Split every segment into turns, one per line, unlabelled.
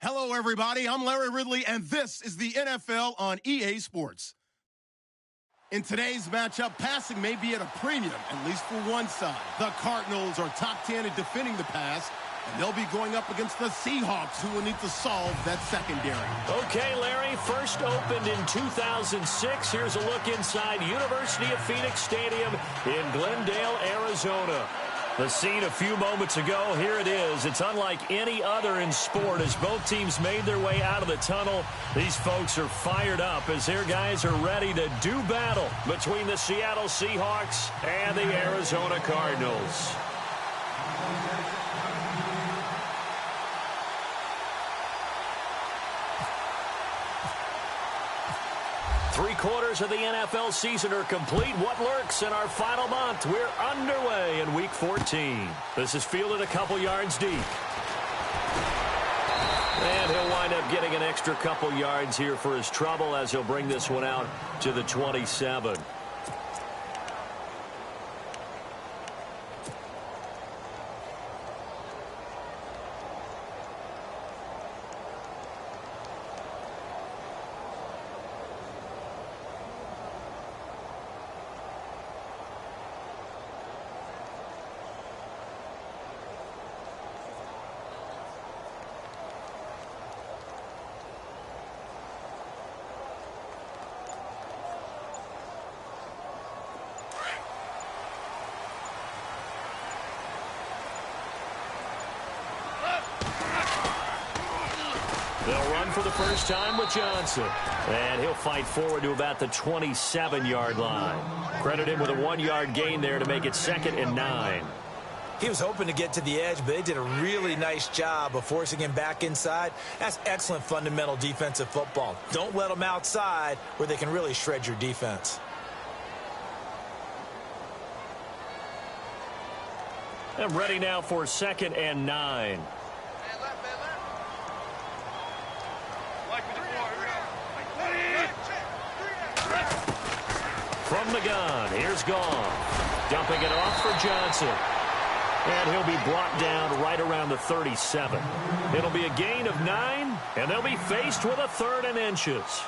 Hello, everybody. I'm Larry Ridley, and this is the NFL on EA Sports. In today's matchup, passing may be at a premium, at least for one side. The Cardinals are top 10 in defending the pass, and they'll be going up against the Seahawks, who will need to solve that secondary.
Okay, Larry, first opened in 2006. Here's a look inside University of Phoenix Stadium in Glendale, Arizona. The scene a few moments ago, here it is. It's unlike any other in sport. As both teams made their way out of the tunnel, these folks are fired up as their guys are ready to do battle between the Seattle Seahawks and the Arizona Cardinals. Three-quarters of the NFL season are complete. What lurks in our final month? We're underway in Week 14. This is fielded a couple yards deep. And he'll wind up getting an extra couple yards here for his trouble as he'll bring this one out to the 27. They'll run for the first time with Johnson. And he'll fight forward to about the 27-yard line. Credit him with a 1-yard gain there to make it 2nd and 9.
He was hoping to get to the edge, but they did a really nice job of forcing him back inside. That's excellent fundamental defensive football. Don't let them outside where they can really shred your defense.
And ready now for 2nd and 9. From the gun, here's Goff. Dumping it off for Johnson. And he'll be brought down right around the 37. It'll be a gain of 9, and they'll be faced with a 3rd and inches.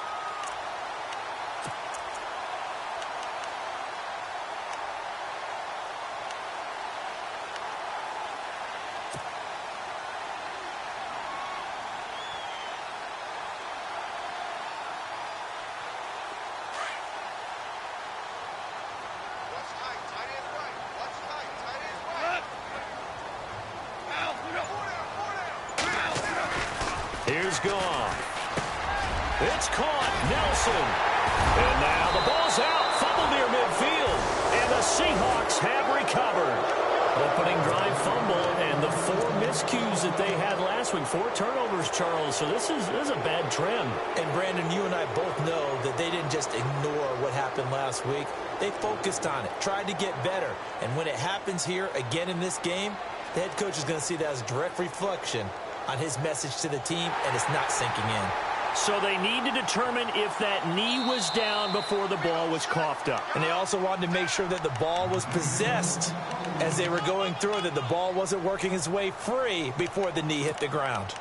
Here's Goff. It's caught. Nelson. And now the ball's out. Fumble near midfield. And the Seahawks have recovered. Opening drive fumble and the 4 miscues that they had last week. 4 turnovers, Charles. So this is a bad trend.
And, Brandon, you and I both know that they didn't just ignore what happened last week. They focused on it, tried to get better. And when it happens here again in this game, the head coach is going to see that as a direct reflection on his message to the team, and it's not sinking in.
So they need to determine if that knee was down before the ball was coughed up.
And they also wanted to make sure that the ball was possessed as they were going through, that the ball wasn't working its way free before the knee hit the ground.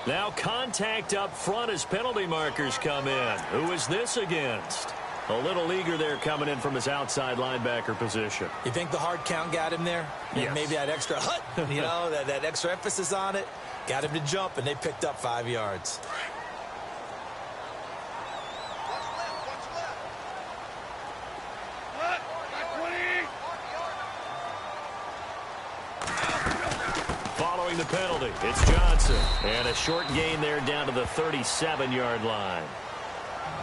Now contact up front as penalty markers come in. Who is this against? A little eager there coming in from his outside linebacker position.
You think the hard count got him there?
Yes.
Maybe that extra that extra emphasis on it got him to jump, and they picked up 5 yards.
Following the penalty, it's Johnson. And a short gain there down to the 37-yard line.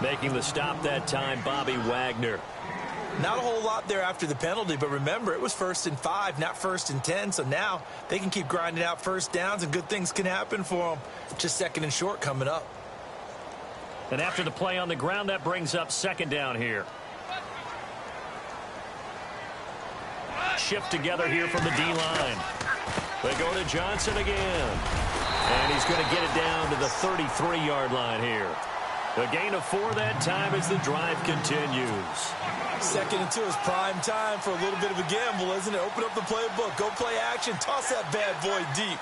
Making the stop that time, Bobby Wagner.
Not a whole lot there after the penalty, but remember, it was 1st and 5, not 1st and 10, so now they can keep grinding out first downs, and good things can happen for them. Just 2nd and short coming up.
And after the play on the ground, that brings up 2nd down here. shift together here from the D-line. They go to Johnson again. And he's going to get it down to the 33-yard line here. A gain of 4 that time as the drive continues.
2nd and 2 is prime time for a little bit of a gamble, isn't it? Open up the playbook, go play action, toss that bad boy deep.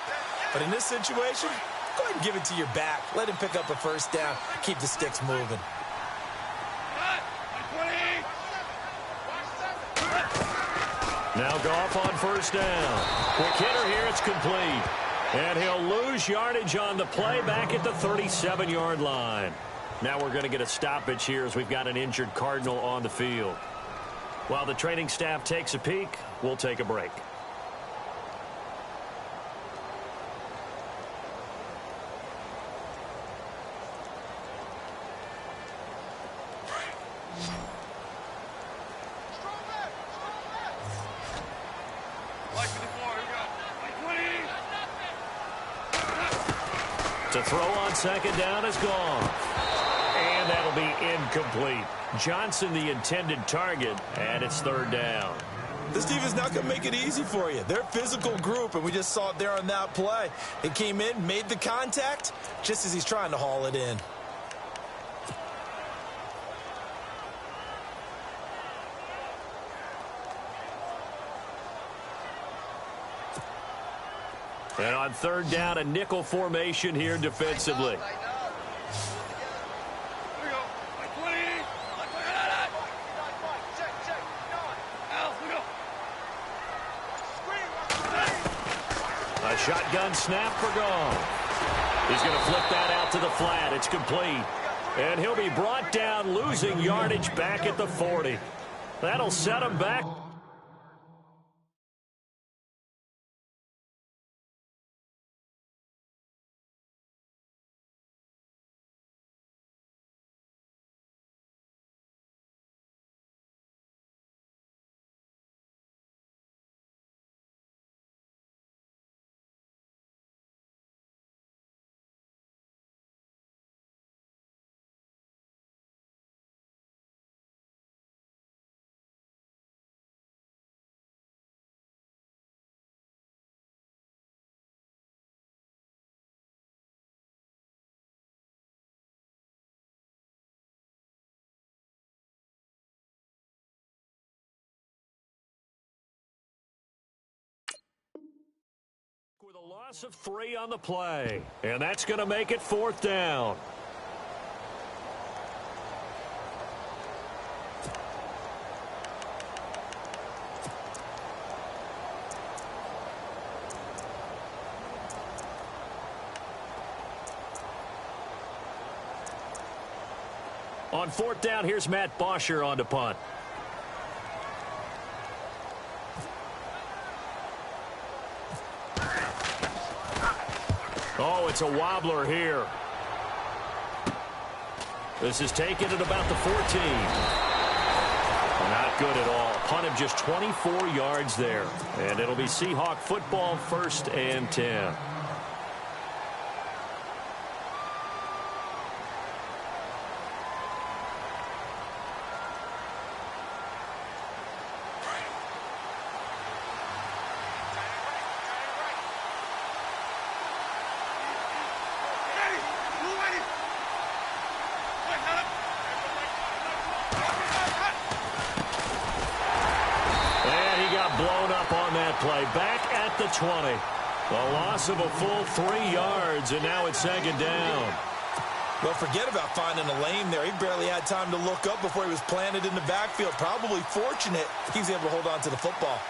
But in this situation, go ahead and give it to your back. Let him pick up a first down. Keep the sticks moving.
Now Goff on first down. Quick hitter here, it's complete. And he'll lose yardage on the play back at the 37-yard line. Now we're going to get a stoppage here as we've got an injured Cardinal on the field. While the training staff takes a peek, we'll take a break. To throw on second down is gone. And that'll be incomplete. Johnson the intended target, and it's 3rd down.
This defense not going to make it easy for you. They're a physical group, and we just saw it there on that play. It came in, made the contact, just as he's trying to haul it in.
And on 3rd down, a nickel formation here defensively. A shotgun snap for Goff. He's going to flip that out to the flat. It's complete. And he'll be brought down, losing yardage back at the 40. That'll set him back. With a loss of 3 on the play. And that's going to make it 4th down. On 4th down, here's Matt Bosher on to punt. Oh, it's a wobbler here. This is taken at about the 14. Not good at all. Punt of just 24 yards there. And it'll be Seahawk football, 1st and 10. Play back at the 20. A loss of a full 3 yards, and now it's 2nd down.
Well, forget about finding a lane there. He barely had time to look up before he was planted in the backfield. Probably fortunate he was able to hold on to the football.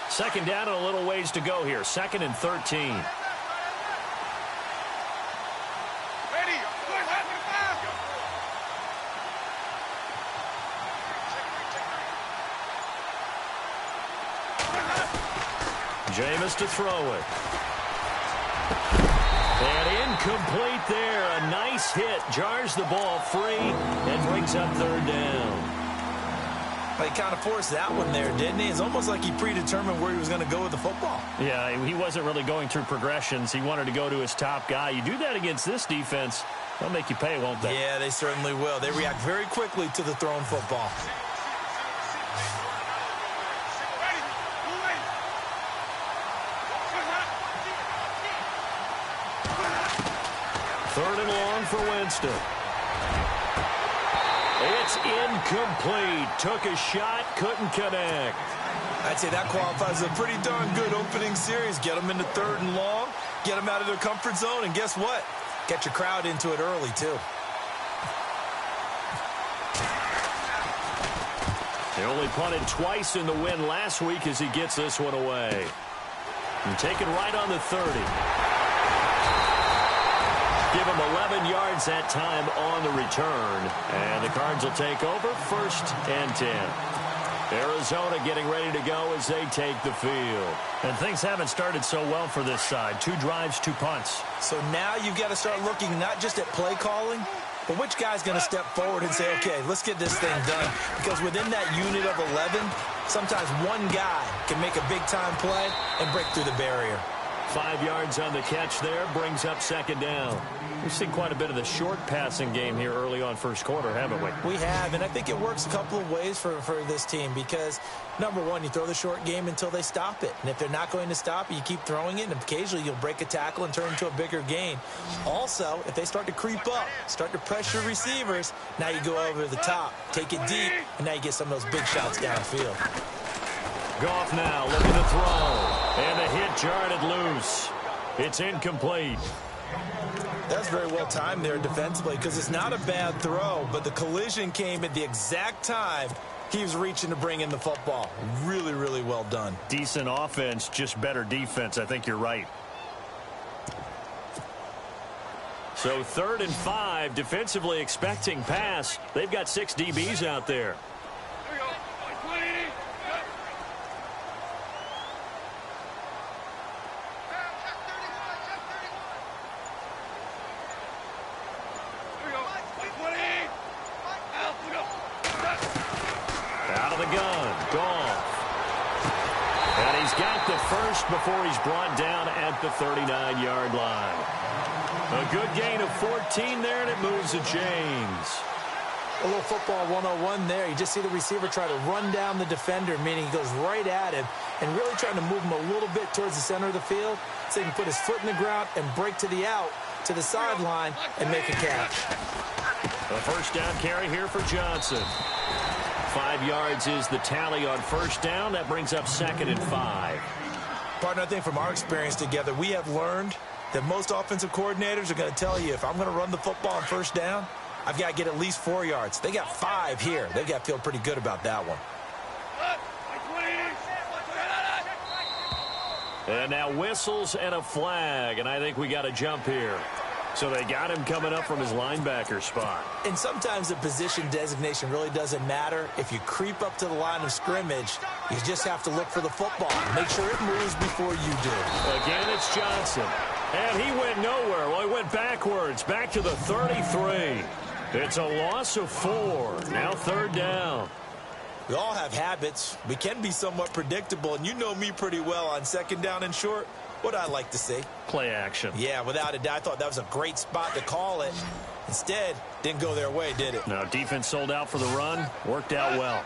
Second down and a little ways to go here. 2nd and 13. Jameis to throw it. And incomplete there. A nice hit. Jars the ball free and brings up 3rd down.
Well, he kind of forced that one there, didn't he? It's almost like he predetermined where he was going to go with the football.
Yeah, he wasn't really going through progressions. He wanted to go to his top guy. You do that against this defense, they'll make you pay, won't they?
Yeah, they certainly will. They react very quickly to the thrown football.
Third and long for Winston. It's incomplete. Took a shot, couldn't connect.
I'd say that qualifies as a pretty darn good opening series. Get them into third and long, get them out of their comfort zone, and guess what? Get your crowd into it early, too.
They only punted twice in the win last week as he gets this one away. And taken right on the 30. Give him 11 yards that time on the return. And the Cards will take over, 1st and 10. Arizona getting ready to go as they take the field. And things haven't started so well for this side. 2 drives, 2 punts.
So now you've got to start looking not just at play calling, but which guy's going to step forward and say, okay, let's get this thing done. Because within that unit of 11, sometimes one guy can make a big-time play and break through the barrier.
5 yards on the catch there, brings up 2nd down. We've seen quite a bit of the short passing game here early on first quarter, haven't we?
We have, and I think it works a couple of ways for this team because, number one, you throw the short game until they stop it. And if they're not going to stop it, you keep throwing it, and occasionally you'll break a tackle and turn into a bigger gain. Also, if they start to creep up, start to pressure receivers, now you go over the top, take it deep, and now you get some of those big shots downfield.
Goff now looking to throw, and the hit jarred it loose. It's incomplete.
That's very well timed there defensively because it's not a bad throw, but the collision came at the exact time he was reaching to bring in the football. Really, really well done.
Decent offense, just better defense. I think you're right. So 3rd and 5, defensively expecting pass. They've got 6 DBs out there. Out of the gun, Goff. And he's got the first before he's brought down at the 39-yard line. A good gain of 14 there, and it moves to James.
A little football 101 there. You just see the receiver try to run down the defender, meaning he goes right at him and really trying to move him a little bit towards the center of the field so he can put his foot in the ground and break to the out, to the sideline, and make a catch.
A 1st down carry here for Johnson. 5 yards is the tally on 1st down. That brings up 2nd and 5.
Partner, I think from our experience together, we have learned that most offensive coordinators are going to tell you if I'm going to run the football on 1st down, I've got to get at least 4 yards. They got 5 here. They've got to feel pretty good about that one.
And now whistles and a flag, and I think we got a jump here. So they got him coming up from his linebacker spot.
And sometimes the position designation really doesn't matter. If you creep up to the line of scrimmage, you just have to look for the football. Make sure it moves before you do.
Again, it's Johnson. And he went nowhere. Well, he went backwards, back to the 33. It's a loss of 4. Now 3rd down.
We all have habits. We can be somewhat predictable, and you know me pretty well on 2nd down and short. What I like to see.
Play action.
Yeah, without a doubt. I thought that was a great spot to call it. Instead, didn't go their way, did it?
No, defense sold out for the run. Worked out well.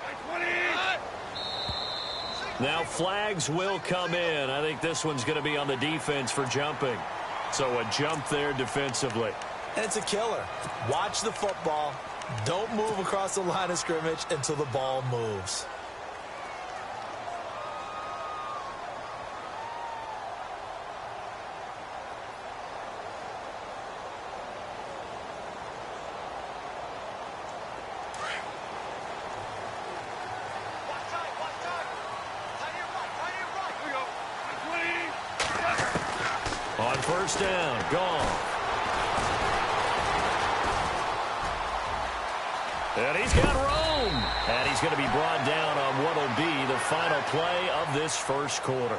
Now flags will come in. I think this one's going to be on the defense for jumping. So a jump there defensively.
And it's a killer. Watch the football. Don't move across the line of scrimmage until the ball moves.
On 1st down, Goff. And he's got room. And he's going to be brought down on what will be the final play of this 1st quarter.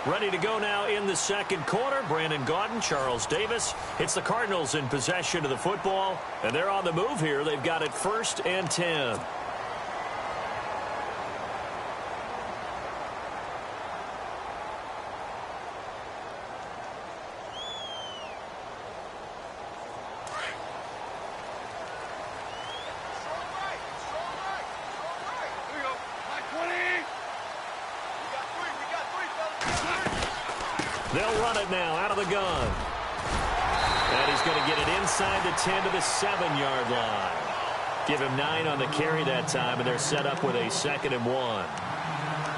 Ready to go now in the 2nd quarter. Brandon Gaudin, Charles Davis. It's the Cardinals in possession of the football. And they're on the move here. They've got it 1st and 10. They'll run it now out of the gun. And he's going to get it inside the 10 to the 7-yard line. Give him 9 on the carry that time, and they're set up with a 2nd and 1.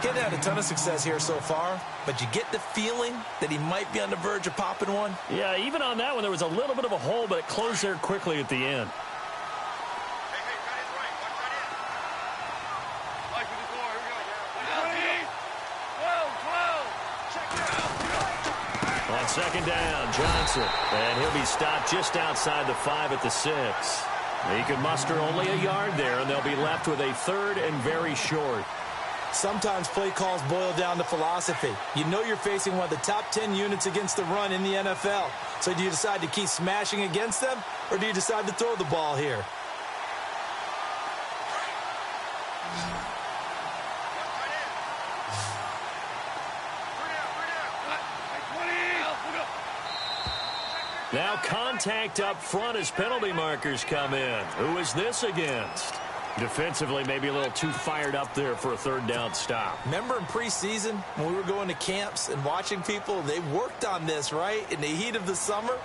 Getting had a ton of success here so far, but you get the feeling that he might be on the verge of popping one.
Yeah, even on that one, there was a little bit of a hole, but it closed there quickly at the end. On 2nd down, Johnson, and he'll be stopped just outside the 5 at the 6. He can muster only a yard there, and they'll be left with a 3rd and very short.
Sometimes play calls boil down to philosophy. You know you're facing one of the top 10 units against the run in the NFL. So do you decide to keep smashing against them, or do you decide to throw the ball here?
Now contact up front as penalty markers come in. Who is this against? Defensively, maybe a little too fired up there for a 3rd down stop.
Remember in preseason when we were going to camps and watching people, they worked on this, right? In the heat of the summer,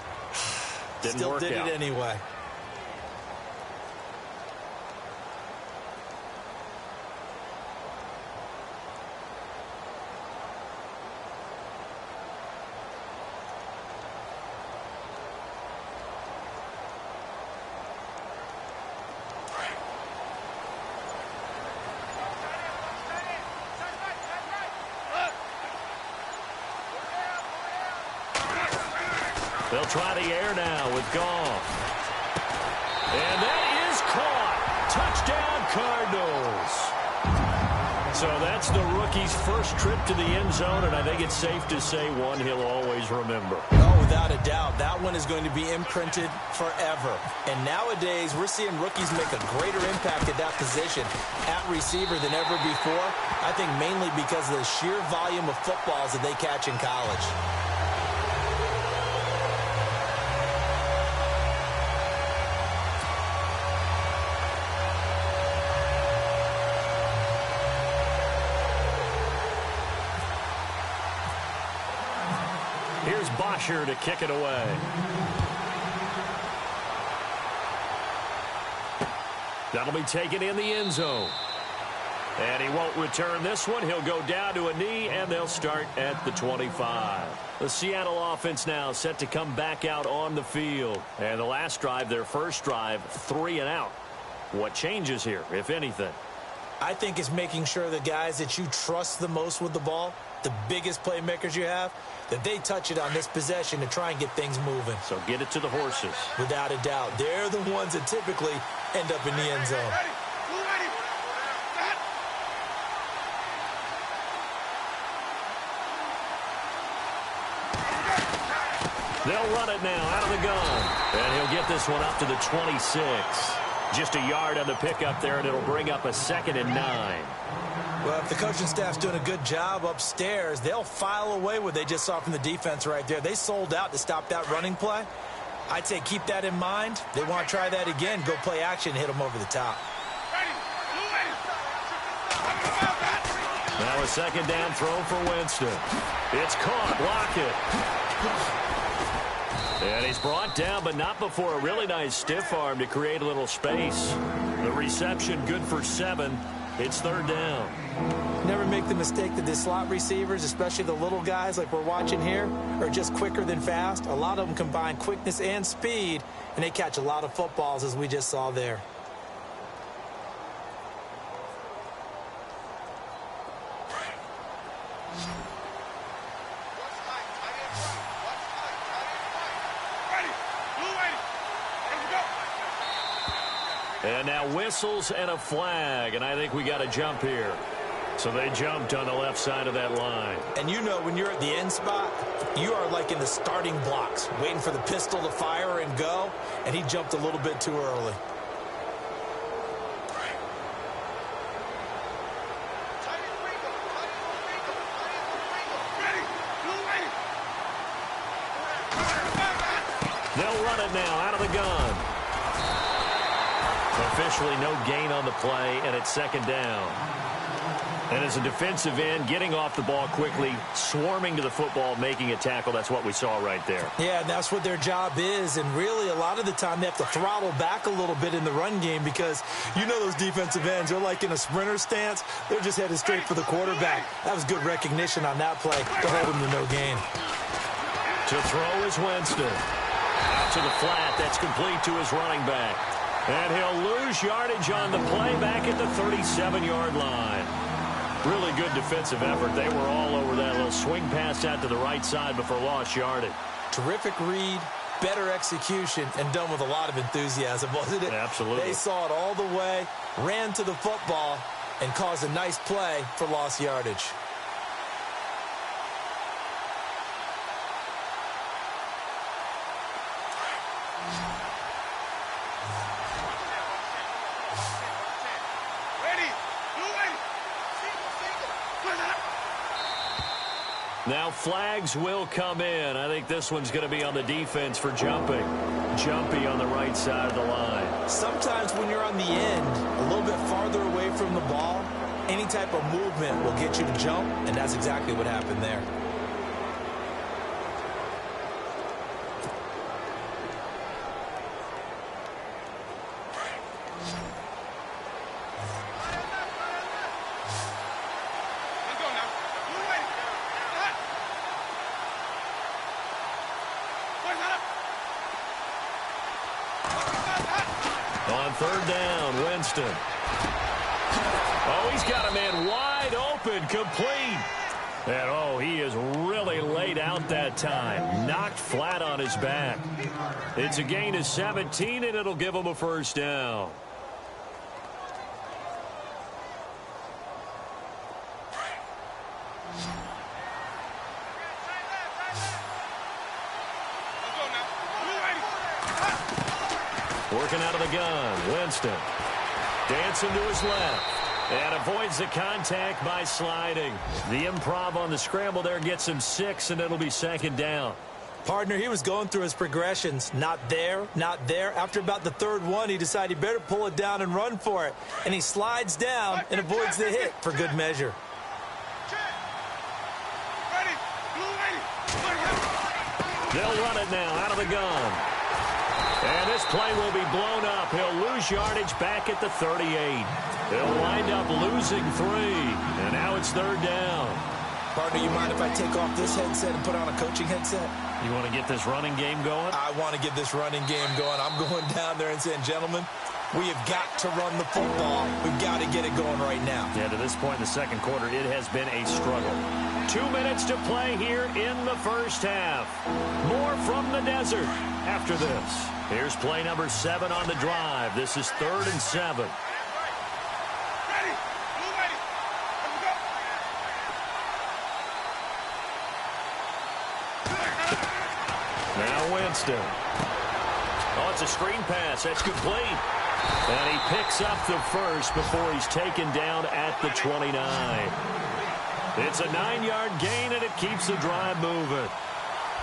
still did it anyway.
They'll try the air now with Goff. And that is caught. Touchdown, Cardinals. So that's the rookie's first trip to the end zone, and I think it's safe to say one he'll always remember.
Oh, without a doubt. That one is going to be imprinted forever. And nowadays, we're seeing rookies make a greater impact at that position at receiver than ever before. I think mainly because of the sheer volume of footballs that they catch in college.
Here's Bosher to kick it away. That'll be taken in the end zone. And he won't return this one. He'll go down to a knee, and they'll start at the 25. The Seattle offense now set to come back out on the field. And the last drive, their first drive, 3 and out. What changes here, if anything?
I think it's making sure the guys that you trust the most with the ball, the biggest playmakers you have, that they touch it on this possession to try and get things moving.
So get it to the horses.
Without a doubt. They're the ones that typically end up in the end zone.
They'll run it now out of the gun. And he'll get this one up to the 26. Just a yard on the pickup there, and it'll bring up a 2nd and 9.
Well, if the coaching staff's doing a good job upstairs, they'll file away what they just saw from the defense right there. They sold out to stop that running play. I'd say keep that in mind. They want to try that again, go play action, hit them over the top.
Now a 2nd down throw for Winston. It's caught. Lockett. And he's brought down, but not before a really nice stiff arm to create a little space. The reception good for 7. It's 3rd down.
Never make the mistake that the slot receivers, especially the little guys like we're watching here, are just quicker than fast. A lot of them combine quickness and speed, and they catch a lot of footballs, as we just saw there.
And now whistles and a flag, and I think we got a jump here. So they jumped on the left side of that line.
And you know when you're at the end spot, you are like in the starting blocks, waiting for the pistol to fire and go, and he jumped a little bit too early.
They'll run it now out of the gun. Officially no gain on the play, and it's 2nd down. And as a defensive end, getting off the ball quickly, swarming to the football, making a tackle, that's what we saw right there.
Yeah, and that's what their job is. And really, a lot of the time, they have to throttle back a little bit in the run game because you know those defensive ends, they're like in a sprinter stance. They're just headed straight for the quarterback. That was good recognition on that play to hold him to no gain.
To throw is Winston. Out to the flat. That's complete to his running back. And he'll lose yardage on the play back at the 37-yard line. Really good defensive effort. They were all over that little swing pass out to the right side before lost yardage.
Terrific read, better execution, and done with a lot of enthusiasm, wasn't it?
Absolutely.
They saw it all the way, ran to the football, and caused a nice play for lost yardage.
Now flags will come in. I think this one's going to be on the defense for jumping. Jumpy on the right side of the line.
Sometimes when you're on the end, a little bit farther away from the ball, any type of movement will get you to jump, and that's exactly what happened there.
On third down, Winston. Oh, he's got a man wide open, complete. And, oh, he is really laid out that time. Knocked flat on his back. It's a gain of 17, and it'll give him a first down. Working out of the gun, Winston. Dancing to his left. And avoids the contact by sliding. The improv on the scramble there gets him 6, and it'll be second down.
Partner, he was going through his progressions. Not there, not there. After about the third one, he decided he better pull it down and run for it. And he slides down and avoids the hit for good measure.
They'll run it now out of the gun. And this play will be blown up. He'll lose yardage back at the 38. He'll wind up losing 3. And now it's third down.
Partner, you mind if I take off this headset and put on a coaching headset?
You want to get this running game going?
I want to get this running game going. I'm going down there and saying, gentlemen, we have got to run the football. We've got to get it going right now.
Yeah, to this point in the second quarter, it has been a struggle. 2 minutes to play here in the first half. More from the desert after this. Here's play number 7 on the drive. This is 3rd and 7. Now Winston. Oh, it's a screen pass. That's complete. And he picks up the first before he's taken down at the 29. It's a 9-yard gain, and it keeps the drive moving.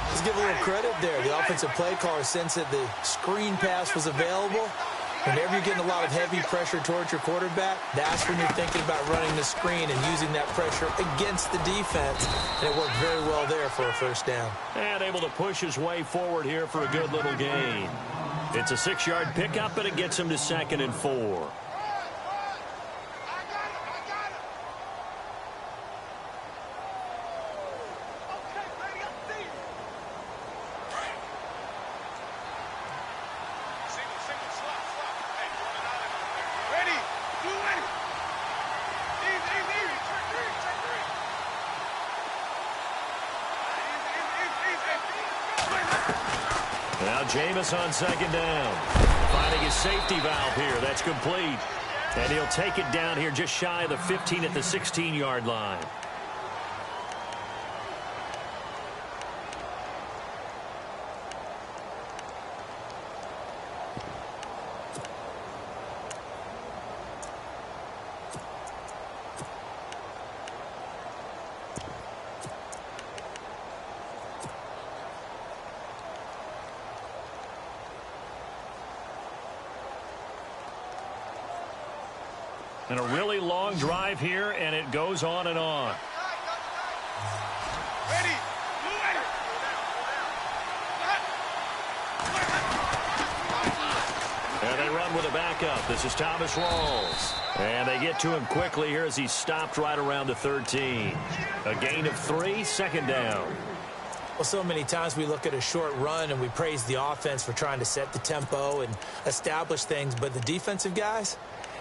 Let's give a little credit there. The offensive play caller sensed that the screen pass was available. Whenever you're getting a lot of heavy pressure towards your quarterback, that's when you're thinking about running the screen and using that pressure against the defense. And it worked very well there for a first down.
And able to push his way forward here for a good little gain. It's a 6-yard pickup, and it gets him to 2nd and 4. Now Jameis on 2nd down. Finding his safety valve here. That's complete. And he'll take it down here just shy of the 15 at the 16-yard line. And a really long drive here, and it goes on and on.
Ready.
And they run with a backup. This is Thomas Rawls. And they get to him quickly here as he stopped right around the 13. A gain of 3, second down.
Well, so many times we look at a short run and we praise the offense for trying to set the tempo and establish things. But the defensive guys,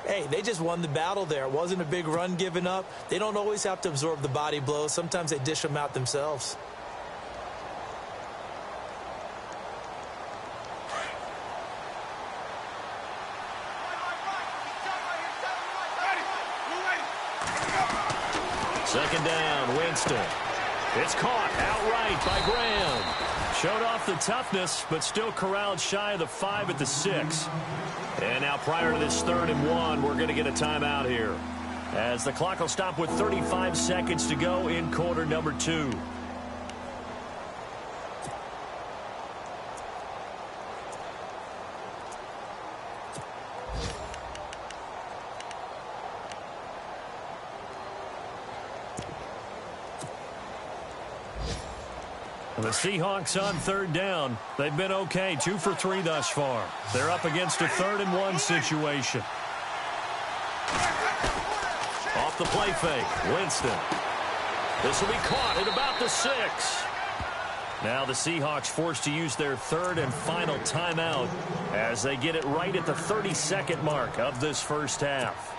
hey, they just won the battle there. It wasn't a big run given up. They don't always have to absorb the body blows. Sometimes they dish them out themselves.
Second down, Winston. It's caught outright by Graham. Showed off the toughness, but still corralled shy of the 5 at the 6. And now prior to this 3rd and 1, we're going to get a timeout here, as the clock will stop with 35 seconds to go in quarter number 2. And the Seahawks on 3rd down. They've been okay, 2 for 3 thus far. They're up against a 3rd and 1 situation. Off the play fake, Winston. This will be caught at about the 6. Now the Seahawks forced to use their 3rd and final timeout as they get it right at the 30-second mark of this first half.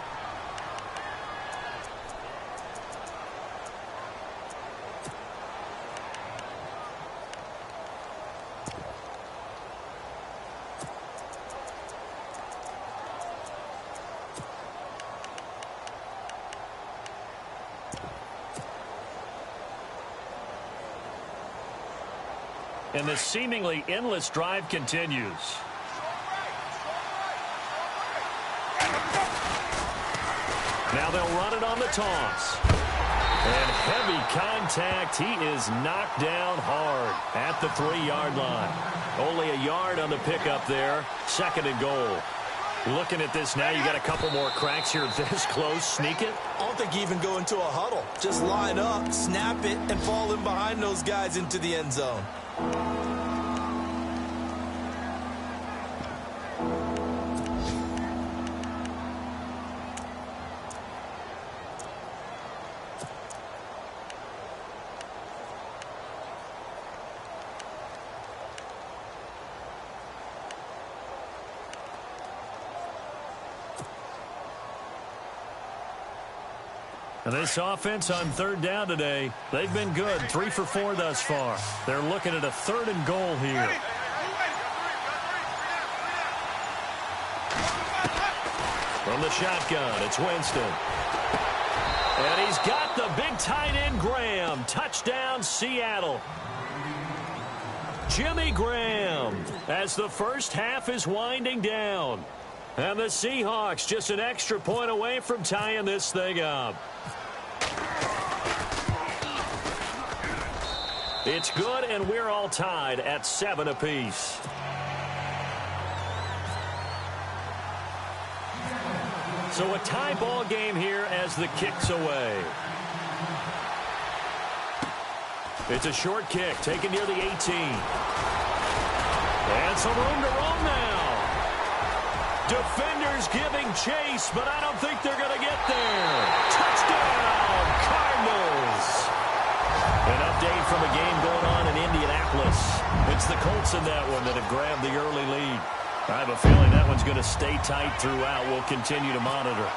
And this seemingly endless drive continues. Now they'll run it on the toss. And heavy contact. He is knocked down hard at the 3-yard line. Only a yard on the pickup there. 2nd and goal. Looking at this now, you got a couple more cracks here this close. Sneak it.
I don't think you even go into a huddle. Just line up, snap it, and fall in behind those guys into the end zone.
And this offense on 3rd down today, they've been good. 3 for 4 thus far. They're looking at a 3rd and goal here. From the shotgun, it's Winston. And he's got the big tight end, Graham. Touchdown, Seattle. Jimmy Graham, as the first half is winding down. And the Seahawks just an extra point away from tying this thing up. It's good, and we're all tied at 7 apiece. So a tie ball game here as the kick's away. It's a short kick taken near the 18. And some room to roam now. Defenders giving chase, but I don't think they're going to get there. Touchdown, Cardinals. An update from a game going on in Indianapolis. It's the Colts in that one that have grabbed the early lead. I have a feeling that one's going to stay tight throughout. We'll continue to monitor.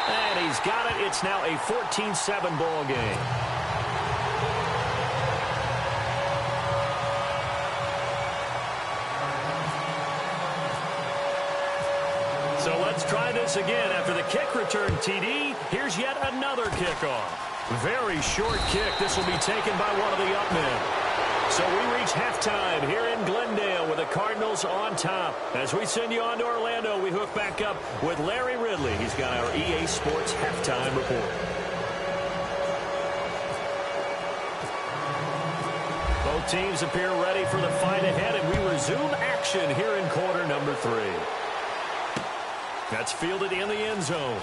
And he's got it. It's now a 14-7 ball game. So let's try this again. After the kick return, TD, here's yet another kickoff. Very short kick. This will be taken by one of the up men. So we reach halftime here in Glendale with the Cardinals on top. As we send you on to Orlando, we hook back up with Larry Ridley. He's got our EA Sports halftime report. Both teams appear ready for the fight ahead, and we resume action here in quarter number 3. That's fielded in the end zone.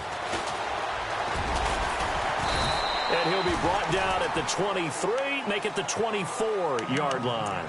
And he'll be brought down at the 23, make it the 24-yard line.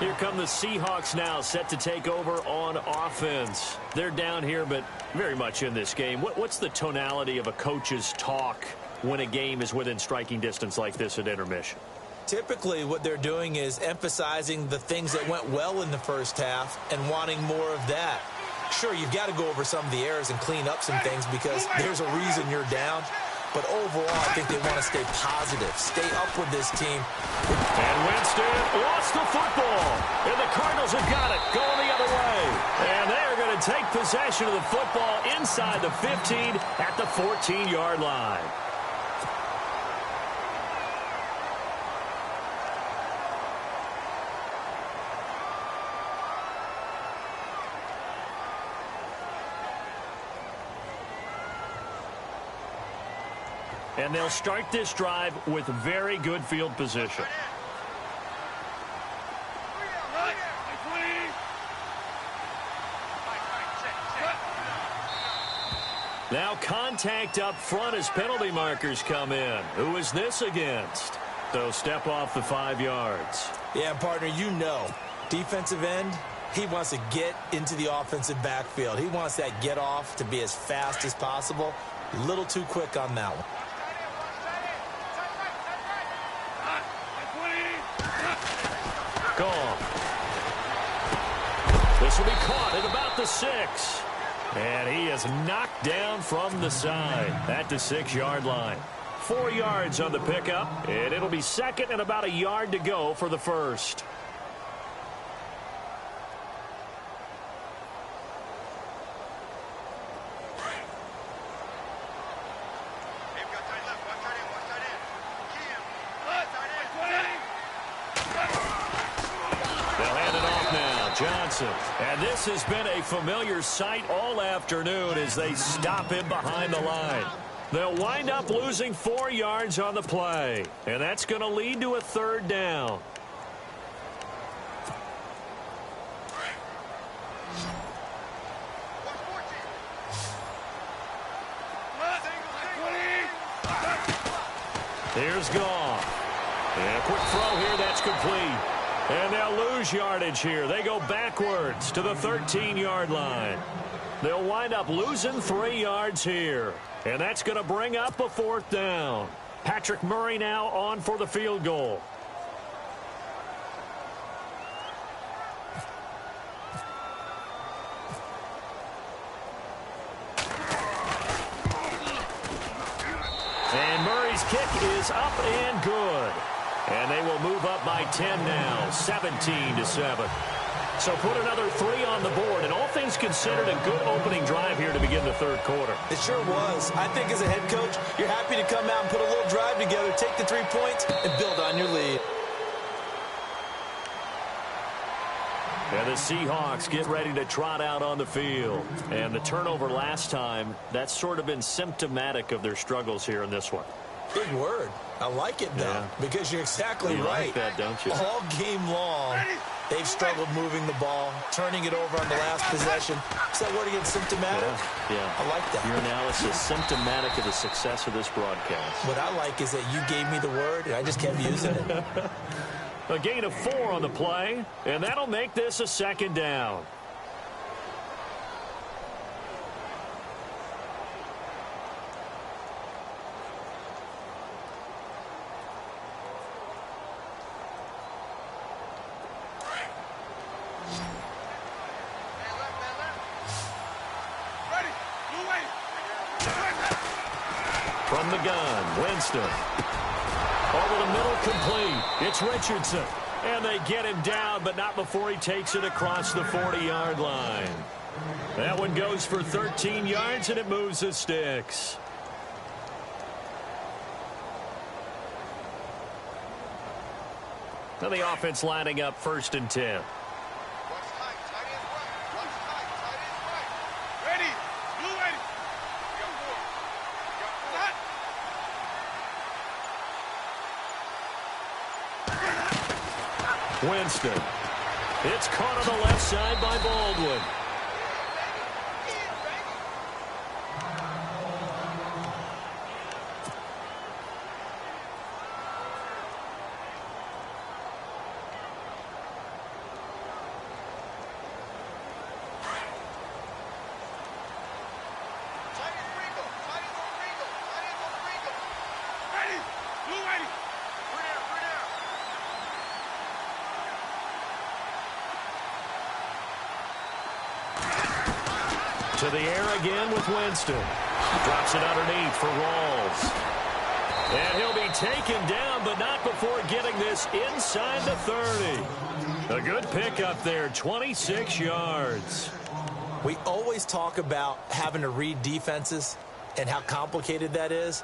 Here come the Seahawks now, set to take over on offense. They're down here, but very much in this game. What's the tonality of a coach's talk when a game is within striking distance like this at intermission?
Typically, what they're doing is emphasizing the things that went well in the first half and wanting more of that. Sure, you've got to go over some of the errors and clean up some things because there's a reason you're down. But overall, I think they want to stay positive, stay up with this team.
And Winston lost the football. And the Cardinals have got it, going the other way. And they're going to take possession of the football inside the 15 at the 14-yard line. And they'll start this drive with very good field position. Now contact up front as penalty markers come in. Who is this against? So step off the 5 yards.
Yeah, partner, you know, defensive end, he wants to get into the offensive backfield. He wants that get off to be as fast as possible. A little too quick on that one.
Gone. This will be caught at about the 6. And he is knocked down from the side at the 6-yard line. 4 yards on the pickup, and it'll be second and about a yard to go for the first. And this has been a familiar sight all afternoon as they stop him behind the line. They'll wind up losing 4 yards on the play, and that's going to lead to a third down. Here's Goff. And a quick throw here, that's complete. And they'll lose yardage here. They go backwards to the 13-yard line. They'll wind up losing 3 yards here. And that's going to bring up a fourth down. Patrick Murray now on for the field goal. And Murray's kick is up and good. And they will move up by 10 now, 17-7. So put another 3 on the board, and all things considered, a good opening drive here to begin the third quarter.
It sure was. I think as a head coach, you're happy to come out and put a little drive together, take the 3 points, and build on your lead.
And the Seahawks get ready to trot out on the field. And the turnover last time, that's sort of been symptomatic of their struggles here in this one.
Big word. I like it, though, because you're exactly
you
right.
Like that, don't you?
All game long, they've struggled moving the ball, turning it over on the last possession. Is that word again, symptomatic?
Yeah.
I like that.
Your analysis, symptomatic of the success of this broadcast.
What I like is that you gave me the word, and I just kept using it.
A gain of 4 on the play, and that'll make this a second down. From the gun, Winston. Over the middle, complete. It's Richardson. And they get him down, but not before he takes it across the 40-yard line. That one goes for 13 yards, and it moves the sticks. Now the offense lining up 1st and 10. Winston. It's caught on the left side by Baldwin. To the air again with Winston. Drops it underneath for Rawls. And he'll be taken down, but not before getting this inside the 30. A good pickup there, 26 yards.
We always talk about having to read defenses and how complicated that is.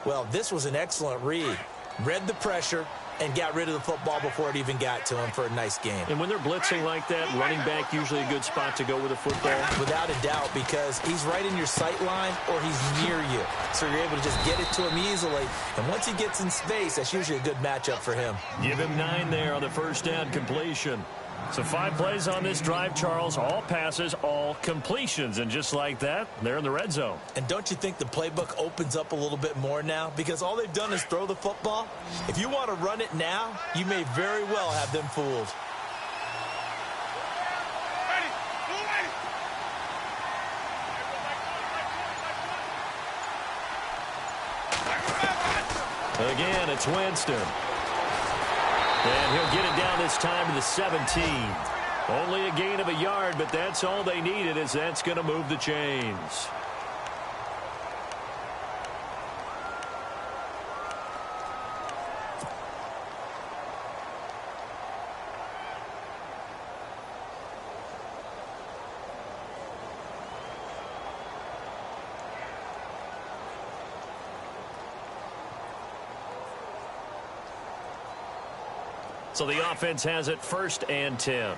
Well, this was an excellent read. Read the pressure and got rid of the football before it even got to him for a nice gain.
And when they're blitzing like that, running back usually a good spot to go with the football?
Without a doubt, because he's right in your sight line or he's near you. So you're able to just get it to him easily. And once he gets in space, that's usually a good matchup for him.
Give him 9 there on the first down completion. So 5 plays on this drive, Charles. All passes, all completions. And just like that, they're in the red zone.
And don't you think the playbook opens up a little bit more now? Because all they've done is throw the football. If you want to run it now, you may very well have them fooled.
Again, it's Winston. And he'll get it down this time to the 17. Only a gain of a yard, but that's all they needed, as that's going to move the chains. So the offense has it 1st and 10.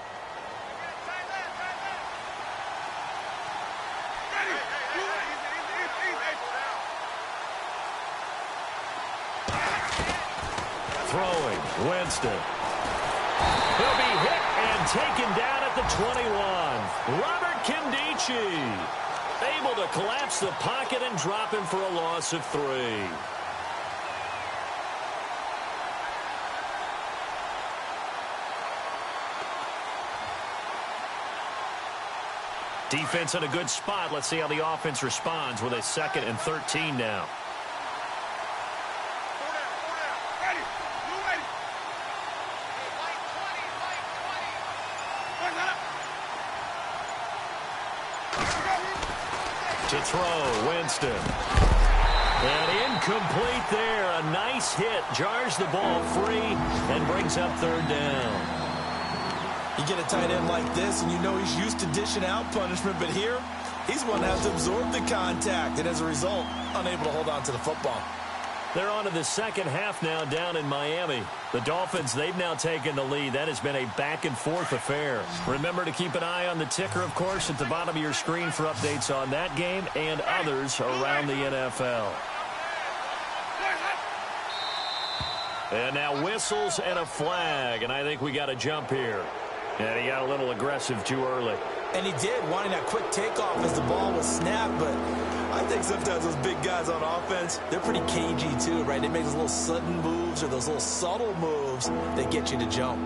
Throwing, Winston. He'll be hit and taken down at the 21. Robert Kindici able to collapse the pocket and drop him for a loss of 3. Defense in a good spot. Let's see how the offense responds with a 2nd and 13 now. To throw, Winston. And incomplete there. A nice hit. Jars the ball free and brings up 3rd down.
You get a tight end like this, and you know he's used to dishing out punishment, but here, he's going to have to absorb the contact, and as a result, unable to hold on to the football.
They're on to the second half now down in Miami. The Dolphins, they've now taken the lead. That has been a back-and-forth affair. Remember to keep an eye on the ticker, of course, at the bottom of your screen for updates on that game and others around the NFL. And now whistles and a flag, and I think we got a jump here. And he got a little aggressive too early.
And he did, wanting that quick takeoff as the ball was snapped. But I think sometimes those big guys on offense, they're pretty cagey too, right? They make those little sudden moves or those little subtle moves that get you to jump.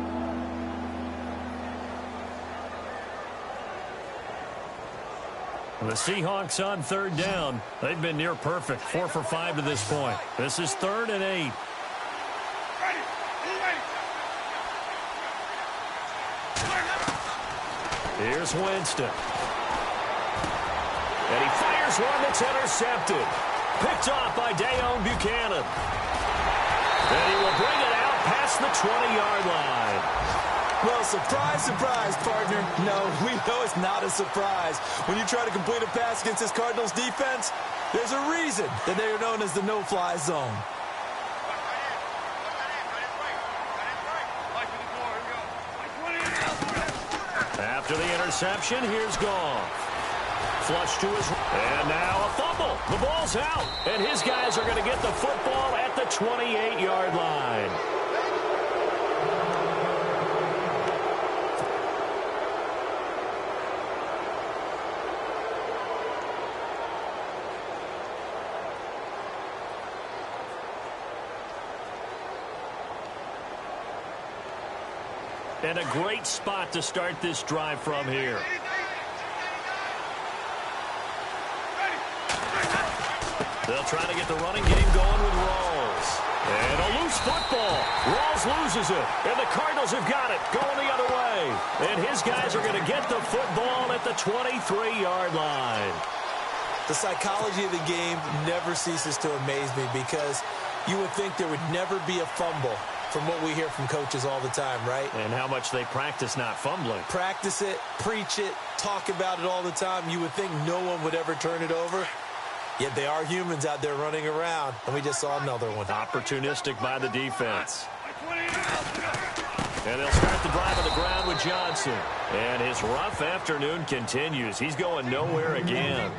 The Seahawks on 3rd down. They've been near perfect, 4 for 5 to this point. This is 3rd and 8. Here's Winston. And he fires one that's intercepted. Picked off by Dayon Buchanan. And he will bring it out past the 20-yard line.
Well, surprise, surprise, partner. No, we know it's not a surprise. When you try to complete a pass against this Cardinals defense, there's a reason that they are known as the no-fly zone.
After the interception, here's Goff. Flush to his... And now a fumble. The ball's out. And his guys are going to get the football at the 28-yard line. And a great spot to start this drive from here. They'll try to get the running game going with Rawls. And a loose football. Rawls loses it. And the Cardinals have got it going the other way. And his guys are going to get the football at the 23-yard line.
The psychology of the game never ceases to amaze me because you would think there would never be a fumble from what we hear from coaches all the time, right?
And how much they practice not fumbling.
Practice it, preach it, talk about it all the time. You would think no one would ever turn it over. Yet they are humans out there running around, and we just saw another one.
Opportunistic by the defense. And they'll start the drive on the ground with Johnson. And his rough afternoon continues. He's going nowhere again.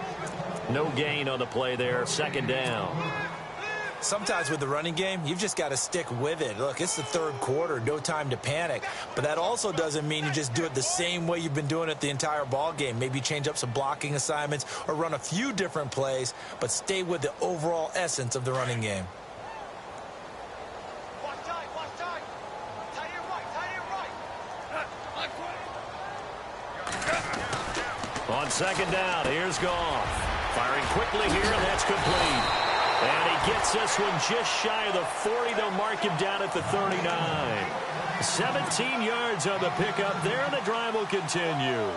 No gain on the play there, second down.
Sometimes with the running game, you've just got to stick with it. Look, it's the third quarter, no time to panic. But that also doesn't mean you just do it the same way you've been doing it the entire ball game. Maybe change up some blocking assignments or run a few different plays, but stay with the overall essence of the running game.
On second down, here's Goff. Firing quickly here, and that's complete. And he gets this one just shy of the 40. They'll mark him down at the 39. 17 yards on the pickup there, and the drive will continue.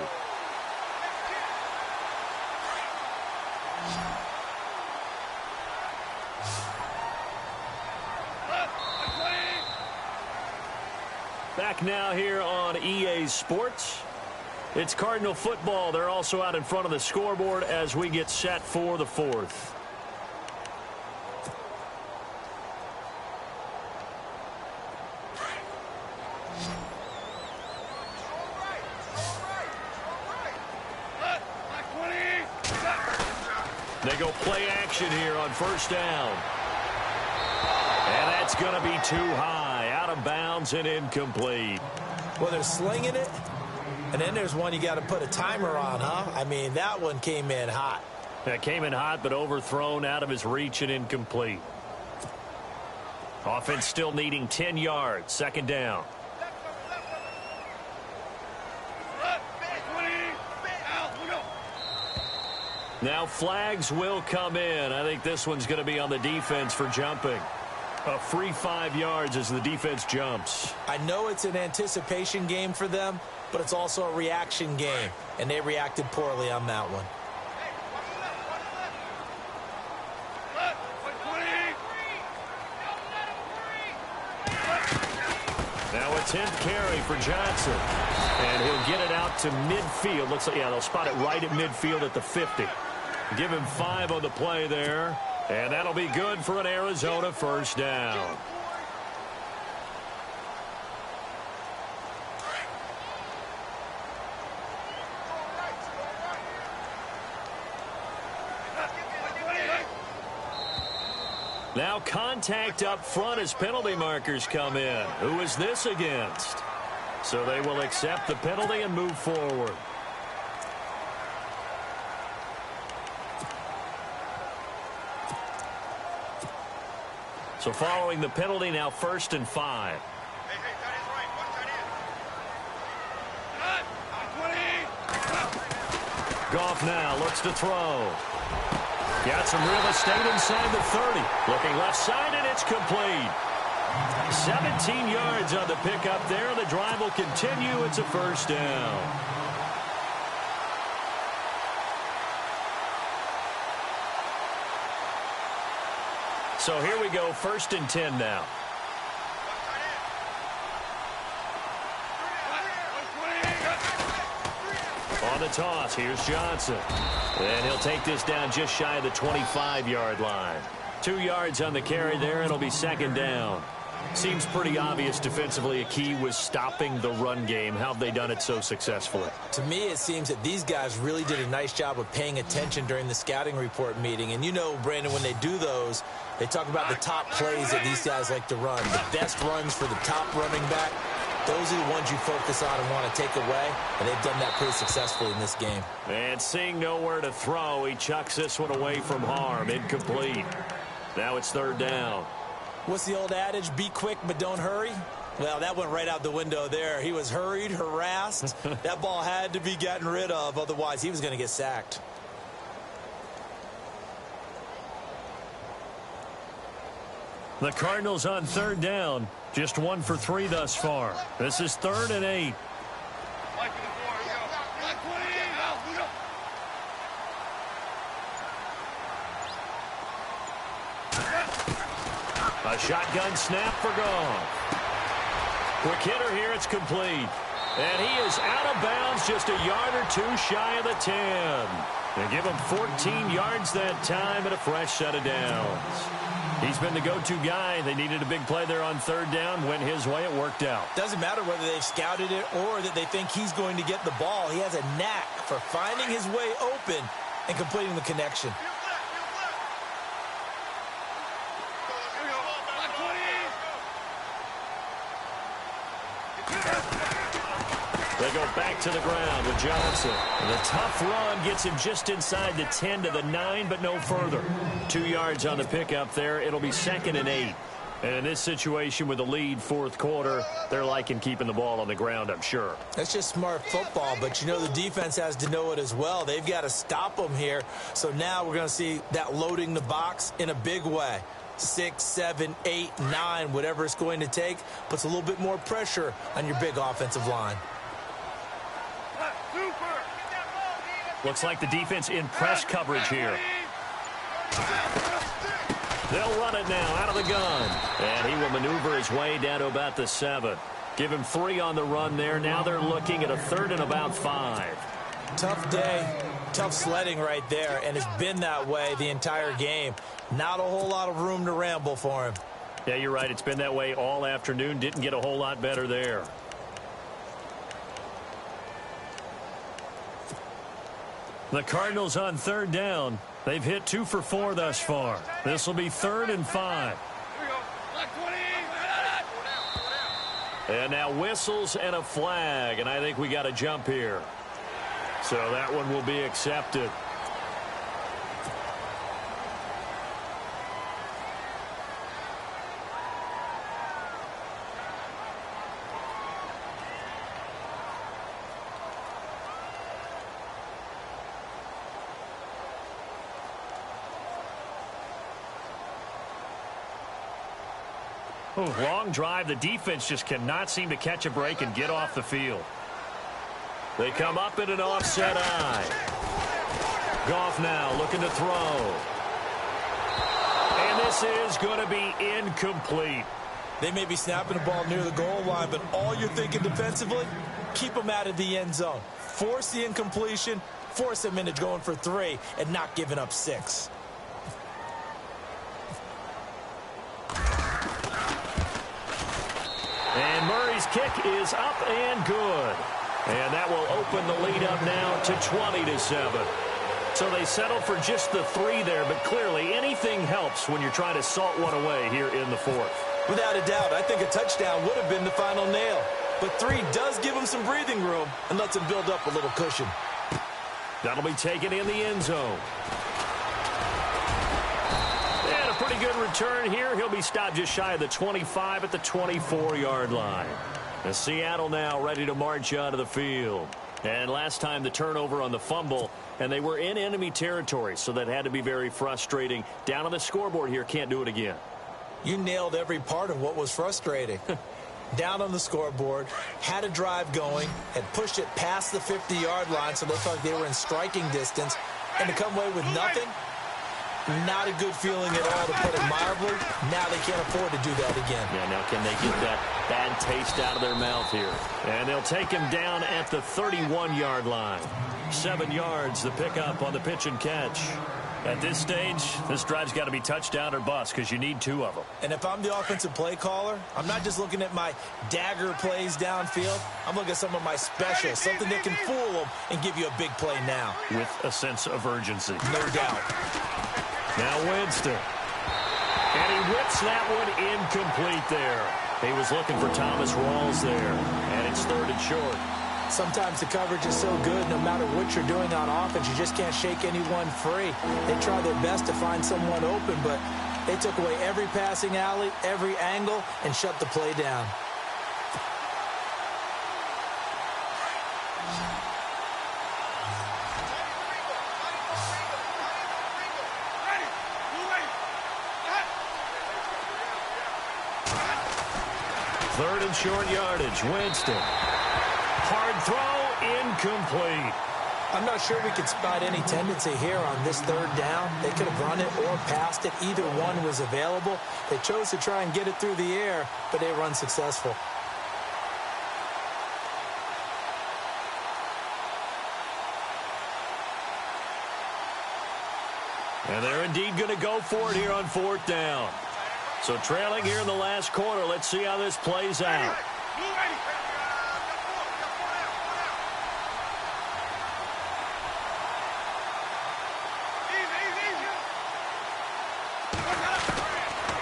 Back now here on EA Sports. It's Cardinal football. They're also out in front of the scoreboard as we get set for the fourth. They go play action here on first down. And that's going to be too high. Out of bounds and incomplete.
Well, they're slinging it. And then there's one you got to put a timer on, huh? I mean, that one came in hot.
That came in hot, but overthrown, out of his reach and incomplete. Offense still needing 10 yards. Second down. Now flags will come in. I think this one's going to be on the defense for jumping. A free 5 yards as the defense jumps.
I know it's an anticipation game for them, but it's also a reaction game, and they reacted poorly on that one.
Now a 10th carry for Johnson. And he'll get it out to midfield. Looks like, yeah, they'll spot it right at midfield at the 50. Give him 5 on the play there. And that'll be good for an Arizona first down. Now contact up front as penalty markers come in. Who is this against? So they will accept the penalty and move forward. So following the penalty, now 1st and 5. Goff now looks to throw. Got some real estate inside the 30. Looking left side, and it's complete. 17 yards on the pickup there. The drive will continue. It's a first down. So here we go, 1st and 10 now. On the toss, here's Johnson. And he'll take this down just shy of the 25-yard line. 2 yards on the carry there, and it'll be second down. Seems pretty obvious defensively a key was stopping the run game. How have they done it so successfully?
To me, it seems that these guys really did a nice job of paying attention during the scouting report meeting. And you know, Brandon, when they do those, they talk about the top plays that these guys like to run. The best runs for the top running back. Those are the ones you focus on and want to take away, and they've done that pretty successfully in this game.
And seeing nowhere to throw, he chucks this one away from harm. Incomplete. Now it's third down.
What's the old adage? Be quick, but don't hurry. Well, that went right out the window there. He was hurried, harassed. That ball had to be gotten rid of, otherwise he was going to get sacked.
The Cardinals on third down. Just 1 for 3 thus far. This is 3rd and 8. A shotgun snap for Goff. Quick hitter here, it's complete. And he is out of bounds, just a yard or 2 shy of the 10. They give him 14 yards that time and a fresh set of downs. He's been the go-to guy. They needed a big play there on third down. Went his way, it worked out.
Doesn't matter whether they've scouted it or that they think he's going to get the ball. He has a knack for finding his way open and completing the connection.
They go back to the ground with Johnson. The tough run gets him just inside the 10 to the 9, but no further. 2 yards on the pickup there. It'll be 2nd and 8. And in this situation with the lead, fourth quarter, they're liking keeping the ball on the ground, I'm sure.
That's just smart football, but you know the defense has to know it as well. They've got to stop them here. So now we're going to see that loading the box in a big way. 6, 7, 8, 9, whatever it's going to take, puts a little bit more pressure on your big offensive line.
Looks like the defense in press coverage here. They'll run it now out of the gun. And he will maneuver his way down to about the 7. Give him 3 on the run there. Now they're looking at a 3rd and about 5.
Tough day, tough sledding right there, and it's been that way the entire game. Not a whole lot of room to ramble for him.
Yeah, you're right. It's been that way all afternoon. Didn't get a whole lot better there. The Cardinals on third down. They've hit 2 for 4 thus far. This will be 3rd and 5. And now whistles and a flag, and I think we got a jump here. So that one will be accepted. Long drive. The defense just cannot seem to catch a break and get off the field. They come up in an offset eye. Goff now looking to throw. And this is going to be incomplete.
They may be snapping the ball near the goal line, but all you're thinking defensively, keep them out of the end zone. Force the incompletion, force them into going for 3, and not giving up 6.
And Murray's kick is up and good. And that will open the lead up now to 20-7. So they settled for just the 3 there, but clearly anything helps when you're trying to salt one away here in the 4th.
Without a doubt, I think a touchdown would have been the final nail. But 3 does give them some breathing room and lets them build up a little cushion.
That'll be taken in the end zone. And a pretty good return here. He'll be stopped just shy of the 25 at the 24-yard line. And Seattle now ready to march onto the field. And last time the turnover on the fumble, and they were in enemy territory, so that had to be very frustrating. Down on the scoreboard here, can't do it again.
You nailed every part of what was frustrating. Down on the scoreboard, had a drive going, had pushed it past the 50-yard line, so it looked like they were in striking distance, and to come away with nothing, not a good feeling at all, to put it mildly. Now they can't afford to do that again.
Yeah, now can they get that bad taste out of their mouth here? And they'll take him down at the 31-yard line. 7 yards, the pickup on the pitch and catch. At this stage, this drive's got to be touchdown or bust because you need 2 of them.
And if I'm the offensive play caller, I'm not just looking at my dagger plays downfield. I'm looking at some of my specials, something that can fool them and give you a big play now.
With a sense of urgency.
No doubt.
Now Winston. And he whips that one incomplete there. He was looking for Thomas Rawls there. And it's 3rd and short.
Sometimes the coverage is so good, no matter what you're doing on offense, you just can't shake anyone free. They try their best to find someone open, but they took away every passing alley, every angle, and shut the play down.
Third and short yardage. Winston. Hard throw, incomplete.
I'm not sure we could spot any tendency here on this third down. They could have run it or passed it. Either one was available. They chose to try and get it through the air, but they were unsuccessful.
And they're indeed going to go for it here on fourth down. So trailing here in the last quarter. Let's see how this plays out.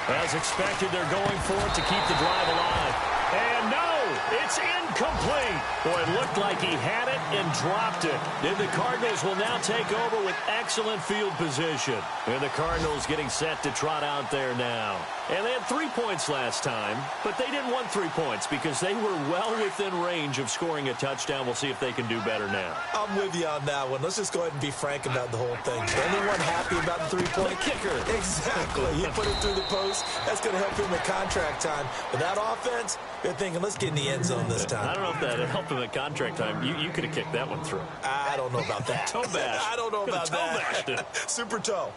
As expected, they're going for it to keep the drive alive. And no, it's incomplete. Boy, it looked like he had it and dropped it. And the Cardinals will now take over with excellent field position. And the Cardinals getting set to trot out there now. And they had 3 points last time, but they didn't want 3 points because they were well within range of scoring a touchdown. We'll see if they can do better now.
I'm with you on that one. Let's just go ahead and be frank about the whole thing. The only one happy about the 3-point
kicker.
Exactly. He put it through the post. That's going to help him at contract time. But that offense, they're thinking, let's get in the end zone this time.
I don't know if that helped him at contract time. You could have kicked that one through.
I don't know about that.
Toe bash.
I don't know about that.
Toe bashed.
Super toe.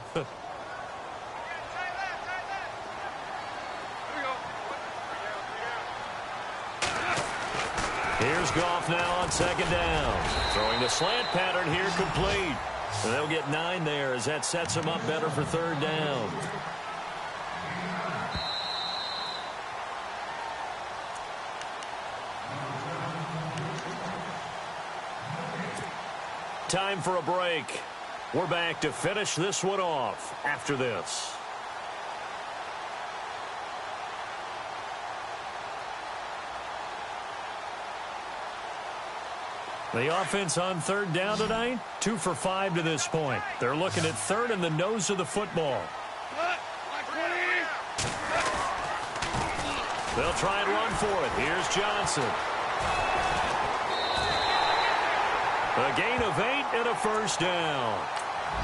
Here's Goff now on second down. Throwing the slant pattern here complete. And they'll get 9 there as that sets them up better for third down. Time for a break. We're back to finish this one off after this. The offense on third down tonight, 2 for 5 to this point. They're looking at third in the nose of the football. They'll try and run for it. Here's Johnson. A gain of 8 and a first down.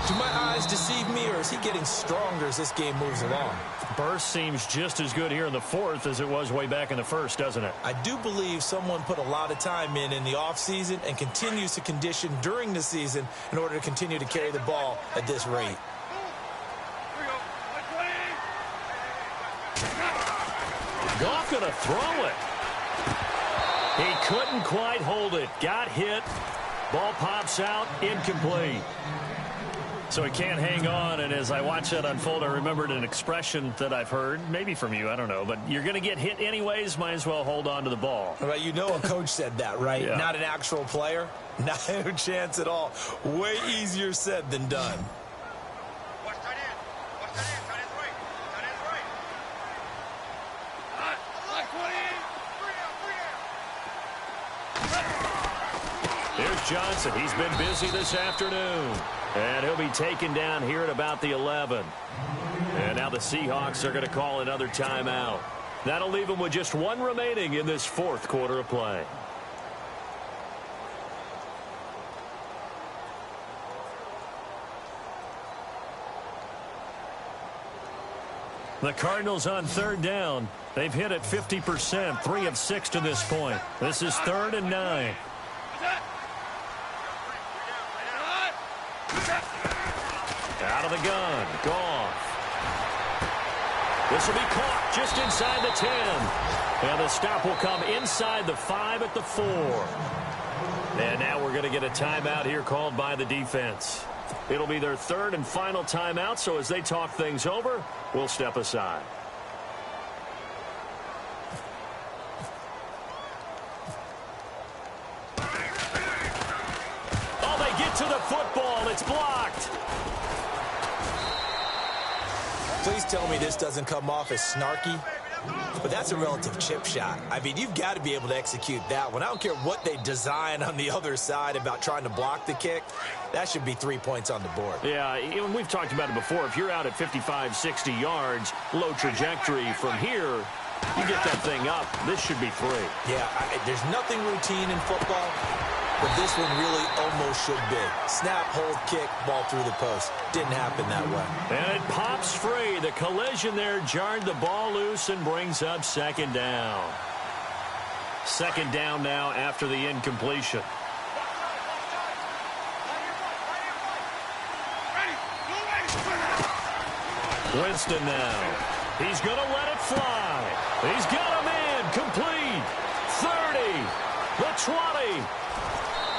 Do my eyes deceive me, or is he getting stronger as this game moves along?
Burst seems just as good here in the fourth as it was way back in the first, doesn't it?
I do believe someone put a lot of time in the offseason and continues to condition during the season in order to continue to carry the ball at this rate.
Goff going to throw it. He couldn't quite hold it. Got hit. Ball pops out. Incomplete. So he can't hang on, and as I watch that unfold, I remembered an expression that I've heard, maybe from you, I don't know, but you're going to get hit anyways, might as well hold on to the ball.
Right, you know a coach said that, right?
Yeah. Not
an actual player? Not a chance at all. Way easier said than done.
Here's Johnson. He's been busy this afternoon. And he'll be taken down here at about the 11. And now the Seahawks are going to call another timeout. That'll leave them with just 1 remaining in this fourth quarter of play. The Cardinals on third down. They've hit it 50%, 3 of 6 to this point. This is 3rd and 9. Out of the gun. Goff. This will be caught just inside the 10. And the stop will come inside the 5 at the 4. And now we're going to get a timeout here called by the defense. It'll be their 3rd and final timeout, so as they talk things over, we'll step aside. Oh, they get to the football. It's blocked.
Please tell me this doesn't come off as snarky, but that's a relative chip shot. I mean, you've got to be able to execute that one. I don't care what they design on the other side about trying to block the kick. That should be 3 points on the board.
Yeah, we've talked about it before. If you're out at 55, 60 yards, low trajectory from here, you get that thing up. This should be 3.
Yeah, there's nothing routine in football, but this one really almost should be. Snap, hold, kick, ball through the post. Didn't happen that way.
And it pops free. The collision there jarred the ball loose and brings up 2nd down. Second down now after the incompletion. Winston now. He's going to let it fly. He's got a man complete. 30, the 20,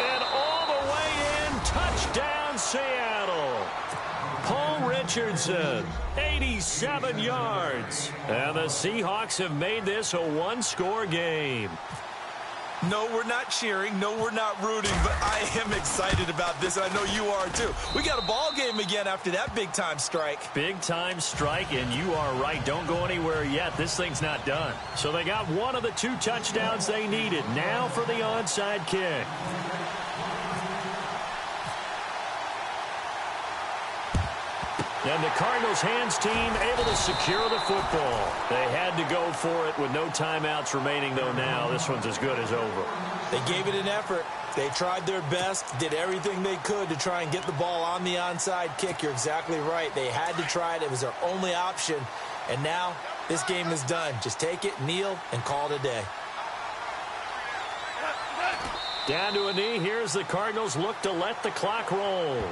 and all the way in. Touchdown, Seattle. Paul Richardson, 87 yards. And the Seahawks have made this a one-score game.
No, we're not cheering. No, we're not rooting. But I am excited about this. I know you are, too. We got a ball game again after that big-time strike.
Big-time strike, and you are right. Don't go anywhere yet. This thing's not done. So they got one of the 2 touchdowns they needed. Now for the onside kick. And the Cardinals' hands team able to secure the football. They had to go for it with no timeouts remaining, though now. This one's as good as over.
They gave it an effort. They tried their best, did everything they could to try and get the ball on the onside kick. You're exactly right. They had to try it. It was their only option. And now this game is done. Just take it, kneel, and call it a day.
Down to a knee. Here's the Cardinals look to let the clock roll.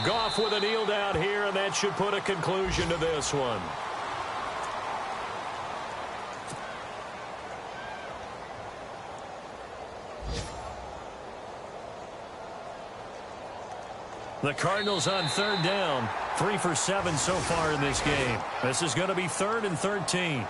Goff with a kneel down here, and that should put a conclusion to this one. The Cardinals on third down, 3 for 7 so far in this game. This is going to be 3rd and 13.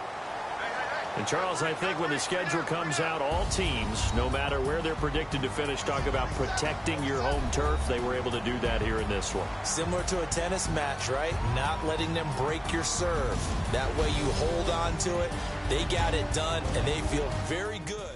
And, Charles, I think when the schedule comes out, all teams, no matter where they're predicted to finish, talk about protecting your home turf. They were able to do that here in this one.
Similar to a tennis match, right? Not letting them break your serve. That way you hold on to it. They got it done, and they feel very good.